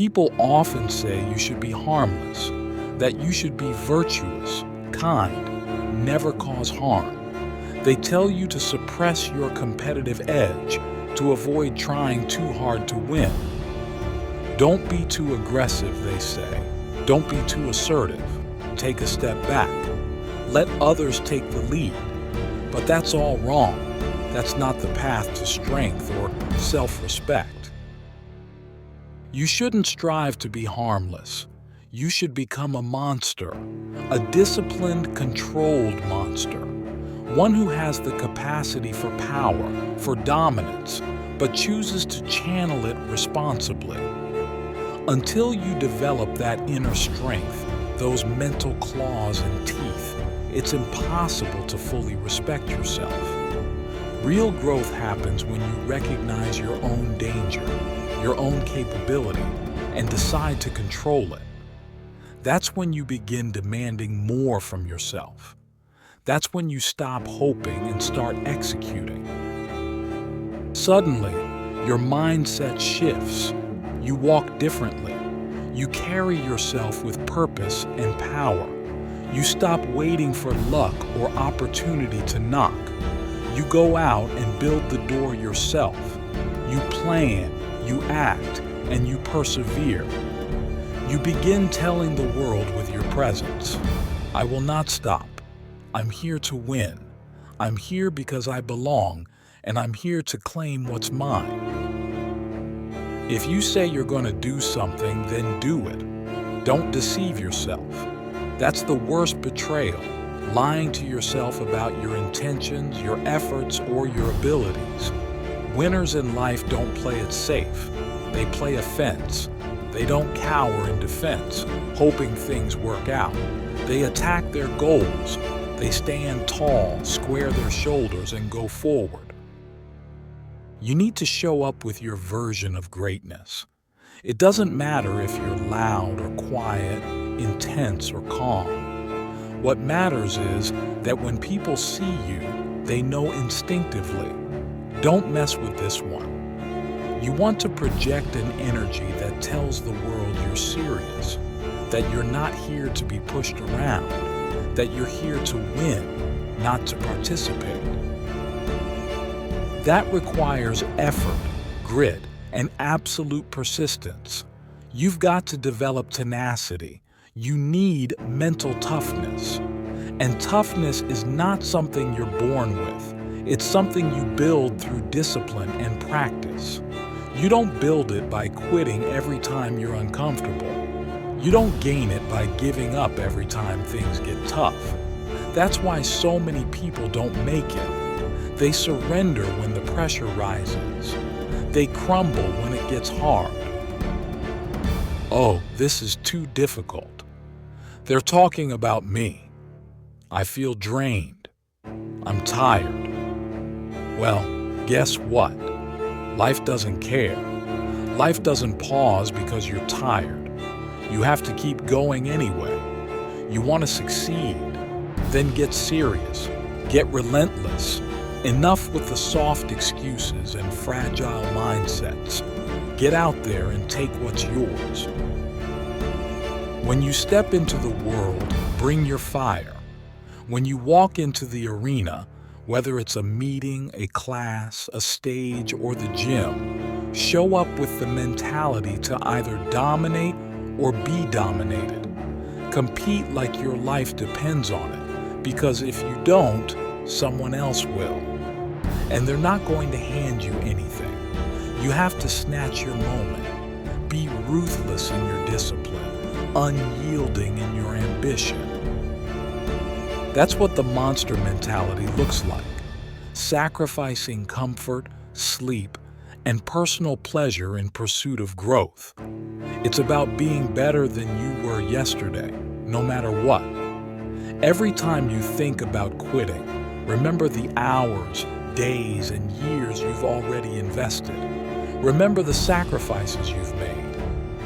People often say you should be harmless, that you should be virtuous, kind, never cause harm. They tell you to suppress your competitive edge, to avoid trying too hard to win. Don't be too aggressive, they say. Don't be too assertive. Take a step back. Let others take the lead. But that's all wrong. That's not the path to strength or self-respect. You shouldn't strive to be harmless. You should become a monster, a disciplined, controlled monster, one who has the capacity for power, for dominance, but chooses to channel it responsibly. Until you develop that inner strength, those mental claws and teeth, it's impossible to fully respect yourself. Real growth happens when you recognize your own danger, your own capability, and decide to control it. That's when you begin demanding more from yourself. That's when you stop hoping and start executing. Suddenly, your mindset shifts. You walk differently. You carry yourself with purpose and power. You stop waiting for luck or opportunity to knock. You go out and build the door yourself. You plan, you act, and you persevere. You begin telling the world with your presence, I will not stop. I'm here to win. I'm here because I belong, and I'm here to claim what's mine. If you say you're going to do something, then do it. Don't deceive yourself. That's the worst betrayal, lying to yourself about your intentions, your efforts, or your abilities. Winners in life don't play it safe. They play offense. They don't cower in defense, hoping things work out. They attack their goals. They stand tall, square their shoulders, and go forward. You need to show up with your version of greatness. It doesn't matter if you're loud or quiet, intense or calm. What matters is that when people see you, they know instinctively. Don't mess with this one. You want to project an energy that tells the world you're serious, that you're not here to be pushed around, that you're here to win, not to participate. That requires effort, grit, and absolute persistence. You've got to develop tenacity. You need mental toughness. And toughness is not something you're born with. It's something you build through discipline and practice. You don't build it by quitting every time you're uncomfortable. You don't gain it by giving up every time things get tough. That's why so many people don't make it. They surrender when the pressure rises. They crumble when it gets hard. Oh, this is too difficult. They're talking about me. I feel drained. I'm tired. Well, guess what? Life doesn't care. Life doesn't pause because you're tired. You have to keep going anyway. You want to succeed. Then get serious. Get relentless. Enough with the soft excuses and fragile mindsets. Get out there and take what's yours. When you step into the world, bring your fire. When you walk into the arena, whether it's a meeting, a class, a stage, or the gym, show up with the mentality to either dominate or be dominated. Compete like your life depends on it, because if you don't, someone else will. And they're not going to hand you anything. You have to snatch your moment. Be ruthless in your discipline, unyielding in your ambition. That's what the monster mentality looks like. Sacrificing comfort, sleep, and personal pleasure in pursuit of growth. It's about being better than you were yesterday, no matter what. Every time you think about quitting, remember the hours, days, and years you've already invested. Remember the sacrifices you've made.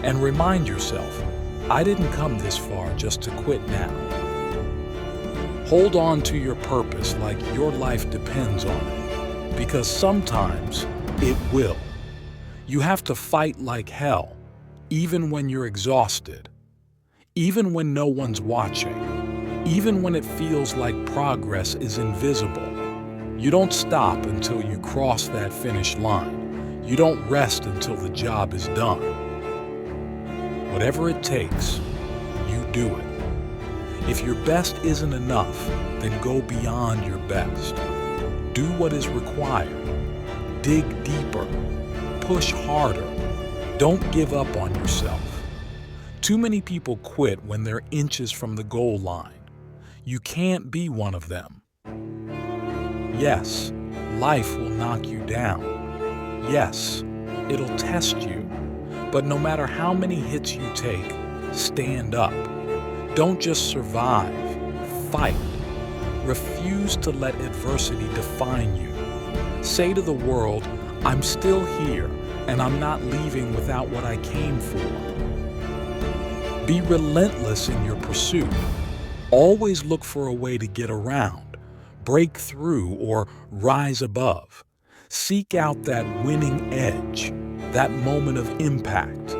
And remind yourself, I didn't come this far just to quit now. Hold on to your purpose like your life depends on it, because sometimes it will. You have to fight like hell, even when you're exhausted, even when no one's watching, even when it feels like progress is invisible. You don't stop until you cross that finish line. You don't rest until the job is done. Whatever it takes, you do it. If your best isn't enough, then go beyond your best. Do what is required. Dig deeper. Push harder. Don't give up on yourself. Too many people quit when they're inches from the goal line. You can't be one of them. Yes, life will knock you down. Yes, it'll test you. But no matter how many hits you take, stand up. Don't just survive, fight. Refuse to let adversity define you. Say to the world, I'm still here, and I'm not leaving without what I came for. Be relentless in your pursuit. Always look for a way to get around, break through, or rise above. Seek out that winning edge, that moment of impact.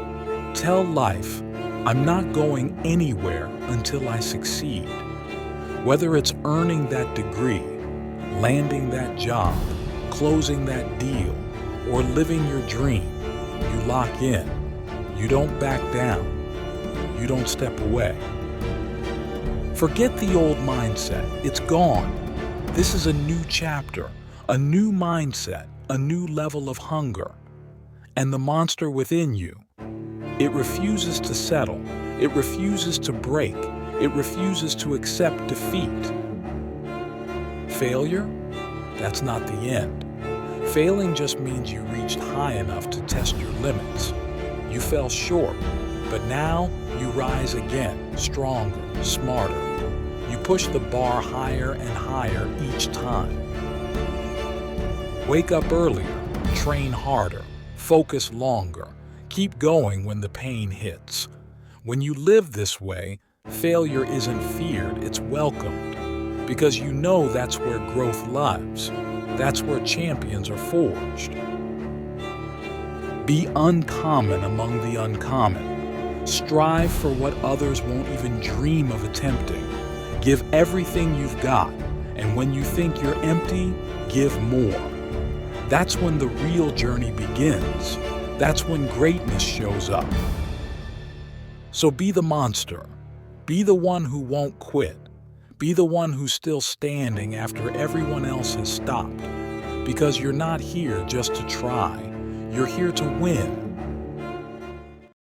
Tell life, I'm not going anywhere until I succeed. Whether it's earning that degree, landing that job, closing that deal, or living your dream, you lock in. You don't back down. You don't step away. Forget the old mindset. It's gone. This is a new chapter, a new mindset, a new level of hunger. And the monster within you, it refuses to settle. It refuses to break. It refuses to accept defeat. Failure? That's not the end. Failing just means you reached high enough to test your limits. You fell short, but now you rise again, stronger, smarter. You push the bar higher and higher each time. Wake up earlier, train harder, focus longer, keep going when the pain hits. When you live this way, failure isn't feared, it's welcomed, because you know that's where growth lives. That's where champions are forged. Be uncommon among the uncommon. Strive for what others won't even dream of attempting. Give everything you've got, and when you think you're empty, give more. That's when the real journey begins. That's when greatness shows up. So be the monster. Be the one who won't quit. Be the one who's still standing after everyone else has stopped. Because you're not here just to try. You're here to win.